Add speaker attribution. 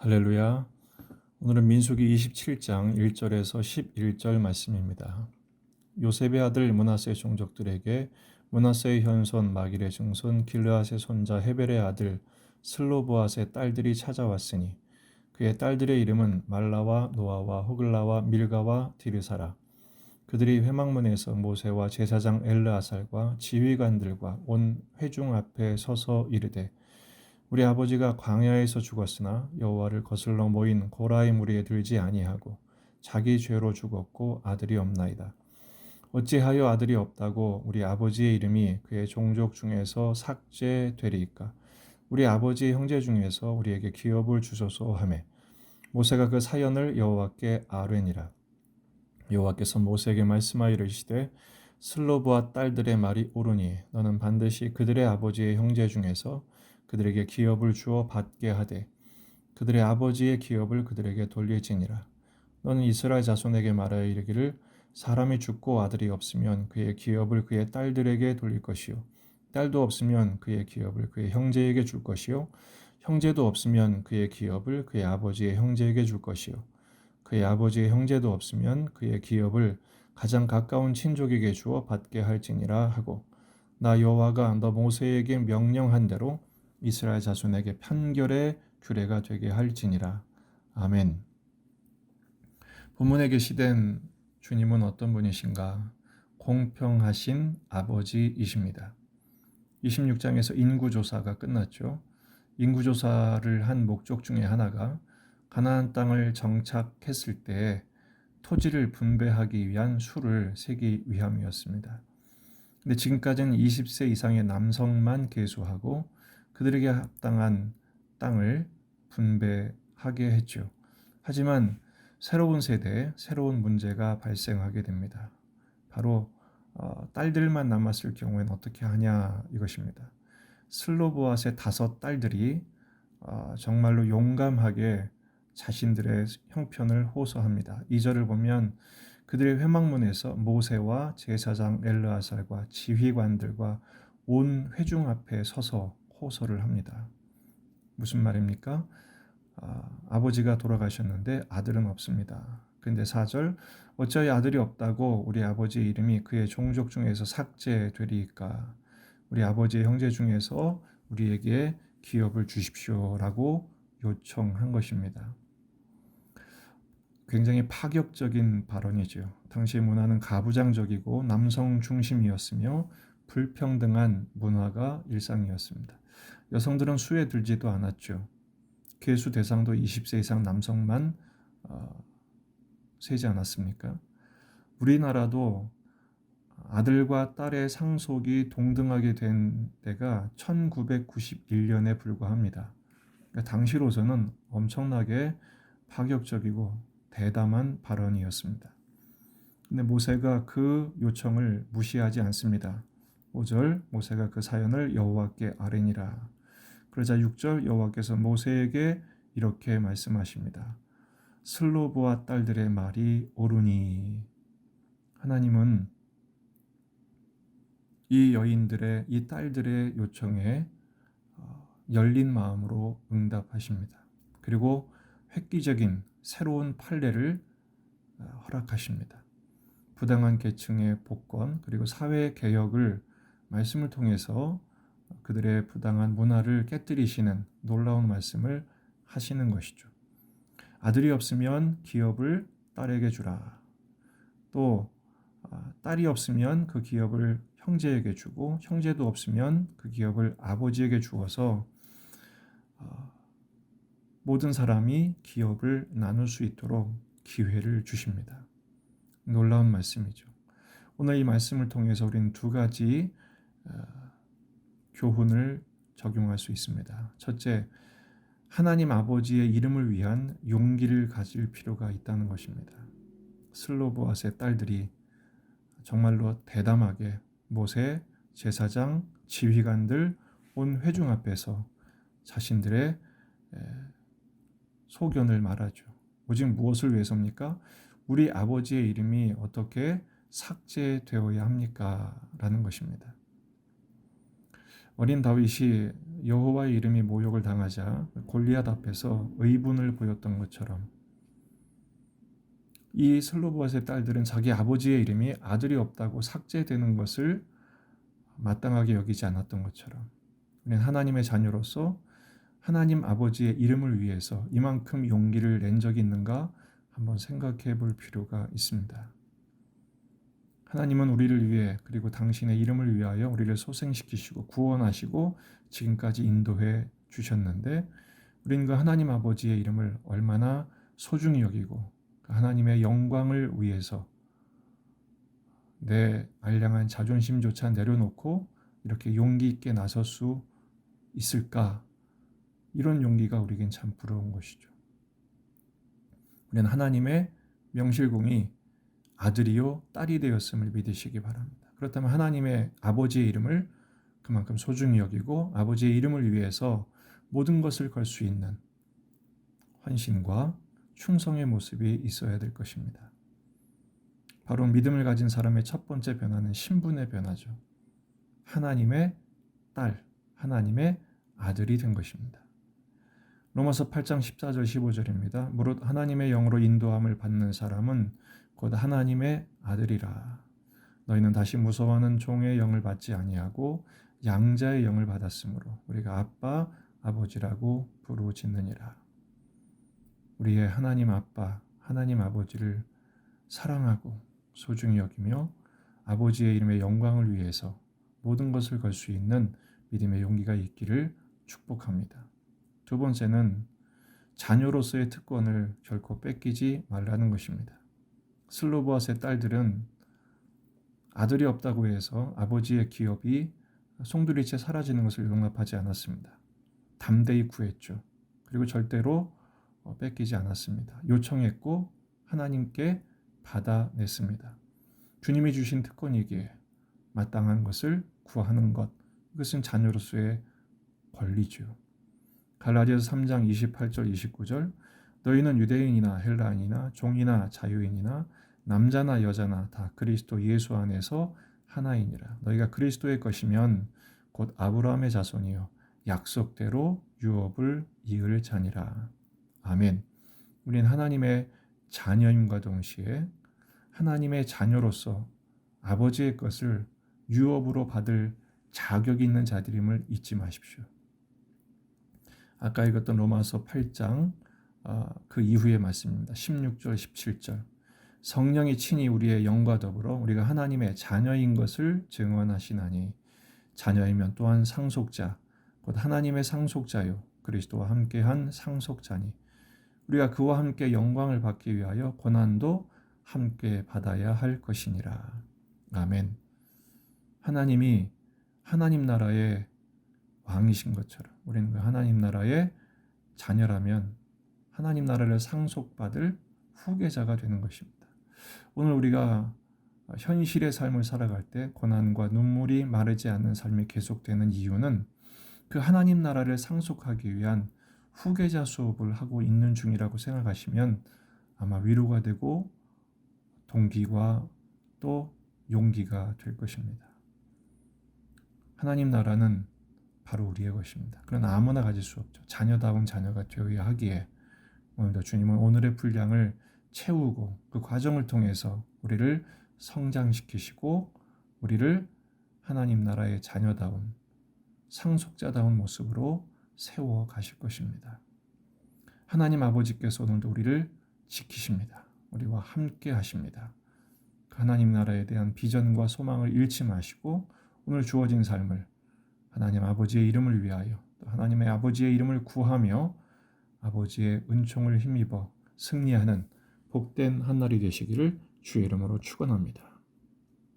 Speaker 1: 할렐루야. 오늘은 민수기 27장 1절에서 11절 말씀입니다. 요셉의 아들 므낫세 종족들에게 므낫세의 현손 마길의 증손 길르앗의 손자 헤벨의 아들 슬로보앗의 딸들이 찾아왔으니 그의 딸들의 이름은 말라와 노아와 호글라와 밀가와 디르사라. 그들이 회막문에서 모세와 제사장 엘르아살과 지휘관들과 온 회중 앞에 서서 이르되 우리 아버지가 광야에서 죽었으나 여호와를 거슬러 모인 고라의 무리에 들지 아니하고 자기 죄로 죽었고 아들이 없나이다. 어찌하여 아들이 없다고 우리 아버지의 이름이 그의 종족 중에서 삭제되리이까? 우리 아버지의 형제 중에서 우리에게 기업을 주소서 하매 모세가 그 사연을 여호와께 아뢰니라. 여호와께서 모세에게 말씀하여 이르시되 슬로브와 딸들의 말이 옳으니 너는 반드시 그들의 아버지의 형제 중에서 그들에게 기업을 주어 받게 하되 그들의 아버지의 기업을 그들에게 돌릴지니라. 너는 이스라엘 자손에게 말하여 이르기를 사람이 죽고 아들이 없으면 그의 기업을 그의 딸들에게 돌릴 것이요 딸도 없으면 그의 기업을 그의 형제에게 줄 것이요 형제도 없으면 그의 기업을 그의 아버지의 형제에게 줄 것이요 그의 아버지의 형제도 없으면 그의 기업을 가장 가까운 친족에게 주어 받게 할지니라 하고 나 여호와가 너 모세에게 명령한 대로 이스라엘 자손에게 판결의 규례가 되게 할지니라. 아멘. 본문에 계시된 주님은 어떤 분이신가? 공평하신 아버지이십니다. 26장에서 인구조사가 끝났죠. 인구조사를 한 목적 중에 하나가 가나안 땅을 정착했을 때 토지를 분배하기 위한 수를 세기 위함이었습니다. 근데 지금까지는 20세 이상의 남성만 계수하고 그들에게 합당한 땅을 분배하게 했죠. 하지만 새로운 세대에 새로운 문제가 발생하게 됩니다. 바로 딸들만 남았을 경우에는 어떻게 하냐 이것입니다. 슬로보앗의 5딸들이 정말로 용감하게 자신들의 형편을 호소합니다. 2절을 보면 그들의 회막문에서 모세와 제사장 엘르아살과 지휘관들과 온 회중 앞에 서서 호소를 합니다. 무슨 말입니까? 아버지가 돌아가셨는데 아들은 없습니다. 근데 4절 어찌하여 아들이 없다고 우리 아버지의 이름이 그의 종족 중에서 삭제되리이까? 우리 아버지의 형제 중에서 우리에게 기업을 주십시오라고 요청한 것입니다. 굉장히 파격적인 발언이죠. 당시 문화는 가부장적이고 남성 중심이었으며 불평등한 문화가 일상이었습니다. 여성들은 수에 들지도 않았죠. 계수 대상도 20세 이상 남성만 세지 않았습니까? 우리나라도 아들과 딸의 상속이 동등하게 된 때가 1991년에 불과합니다. 그러니까 당시로서는 엄청나게 파격적이고 대담한 발언이었습니다. 근데 모세가 그 요청을 무시하지 않습니다. 5절 모세가 그 사연을 여호와께 아뢰니라. 그러자 6절 여호와께서 모세에게 이렇게 말씀하십니다. 슬로보아 딸들의 말이 옳으니. 하나님은 이 딸들의 요청에 열린 마음으로 응답하십니다. 그리고 획기적인 새로운 판례를 허락하십니다. 부당한 계층의 복권 그리고 사회 개혁을 말씀을 통해서 그들의 부당한 문화를 깨뜨리시는 놀라운 말씀을 하시는 것이죠. 아들이 없으면 기업을 딸에게 주라. 또 딸이 없으면 그 기업을 형제에게 주고 형제도 없으면 그 기업을 아버지에게 주어서 모든 사람이 기업을 나눌 수 있도록 기회를 주십니다. 놀라운 말씀이죠. 오늘 이 말씀을 통해서 우리는 두 가지 교훈을 적용할 수 있습니다. 첫째, 하나님 아버지의 이름을 위한 용기를 가질 필요가 있다는 것입니다. 슬로보앗의 딸들이 정말로 대담하게 모세, 제사장, 지휘관들, 온 회중 앞에서 자신들의 소견을 말하죠. 오직 무엇을 위해서입니까? 우리 아버지의 이름이 어떻게 삭제되어야 합니까? 라는 것입니다. 어린 다윗이 여호와의 이름이 모욕을 당하자 골리앗 앞에서 의분을 보였던 것처럼 이 슬로보앗의 딸들은 자기 아버지의 이름이 아들이 없다고 삭제되는 것을 마땅하게 여기지 않았던 것처럼 우리는 하나님의 자녀로서 하나님 아버지의 이름을 위해서 이만큼 용기를 낸 적이 있는가 한번 생각해 볼 필요가 있습니다. 하나님은 우리를 위해 그리고 당신의 이름을 위하여 우리를 소생시키시고 구원하시고 지금까지 인도해 주셨는데 우리는 그 하나님 아버지의 이름을 얼마나 소중히 여기고 그 하나님의 영광을 위해서 내 알량한 자존심조차 내려놓고 이렇게 용기 있게 나설 수 있을까? 이런 용기가 우리에겐 참 부러운 것이죠. 우리는 하나님의 명실공히 아들이요 딸이 되었음을 믿으시기 바랍니다. 그렇다면 하나님의 아버지의 이름을 그만큼 소중히 여기고 아버지의 이름을 위해서 모든 것을 걸 수 있는 헌신과 충성의 모습이 있어야 될 것입니다. 바로 믿음을 가진 사람의 첫 번째 변화는 신분의 변화죠. 하나님의 딸, 하나님의 아들이 된 것입니다. 로마서 8장 14절 15절입니다. 무릇 하나님의 영으로 인도함을 받는 사람은 곧 하나님의 아들이라. 너희는 다시 무서워하는 종의 영을 받지 아니하고 양자의 영을 받았으므로 우리가 아빠, 아버지라고 부르짖느니라. 우리의 하나님 아빠, 하나님 아버지를 사랑하고 소중히 여기며 아버지의 이름의 영광을 위해서 모든 것을 걸 수 있는 믿음의 용기가 있기를 축복합니다. 두 번째는 자녀로서의 특권을 결코 뺏기지 말라는 것입니다. 슬로보앗의 딸들은 아들이 없다고 해서 아버지의 기업이 송두리째 사라지는 것을 용납하지 않았습니다. 담대히 구했죠. 그리고 절대로 뺏기지 않았습니다. 요청했고 하나님께 받아냈습니다. 주님이 주신 특권이기에 마땅한 것을 구하는 것, 이것은 자녀로서의 권리죠. 갈라디아서 3장 28절 29절 너희는 유대인이나 헬라인이나 종이나 자유인이나 남자나 여자나 다 그리스도 예수 안에서 하나이니라. 너희가 그리스도의 것이면 곧 아브라함의 자손이요 약속대로 유업을 이을 자니라. 아멘. 우리는 하나님의 자녀임과 동시에 하나님의 자녀로서 아버지의 것을 유업으로 받을 자격이 있는 자들임을 잊지 마십시오. 아까 읽었던 로마서 8장 그 이후의 말씀입니다. 16절 17절 성령이 친히 우리의 영과 더불어 우리가 하나님의 자녀인 것을 증언하시나니 자녀이면 또한 상속자 곧 하나님의 상속자요 그리스도와 함께한 상속자니 우리가 그와 함께 영광을 받기 위하여 고난도 함께 받아야 할 것이니라. 아멘. 하나님이 하나님 나라의 왕이신 것처럼 우리는 그 하나님 나라의 자녀라면 하나님 나라를 상속받을 후계자가 되는 것입니다. 오늘 우리가 현실의 삶을 살아갈 때 고난과 눈물이 마르지 않는 삶이 계속되는 이유는 그 하나님 나라를 상속하기 위한 후계자 수업을 하고 있는 중이라고 생각하시면 아마 위로가 되고 동기와 또 용기가 될 것입니다. 하나님 나라는 바로 우리의 것입니다. 그러나 아무나 가질 수 없죠. 자녀다운 자녀가 되어야 하기에 오늘도 주님은 오늘의 분량을 채우고 그 과정을 통해서 우리를 성장시키시고 우리를 하나님 나라의 자녀다운 상속자다운 모습으로 세워 가실 것입니다. 하나님 아버지께서 오늘도 우리를 지키십니다. 우리와 함께 하십니다. 하나님 나라에 대한 비전과 소망을 잃지 마시고 오늘 주어진 삶을 하나님 아버지의 이름을 위하여 또 하나님의 아버지의 이름을 구하며 아버지의 은총을 힘입어 승리하는 복된 한날이 되시기를 주의 이름으로 축원합니다.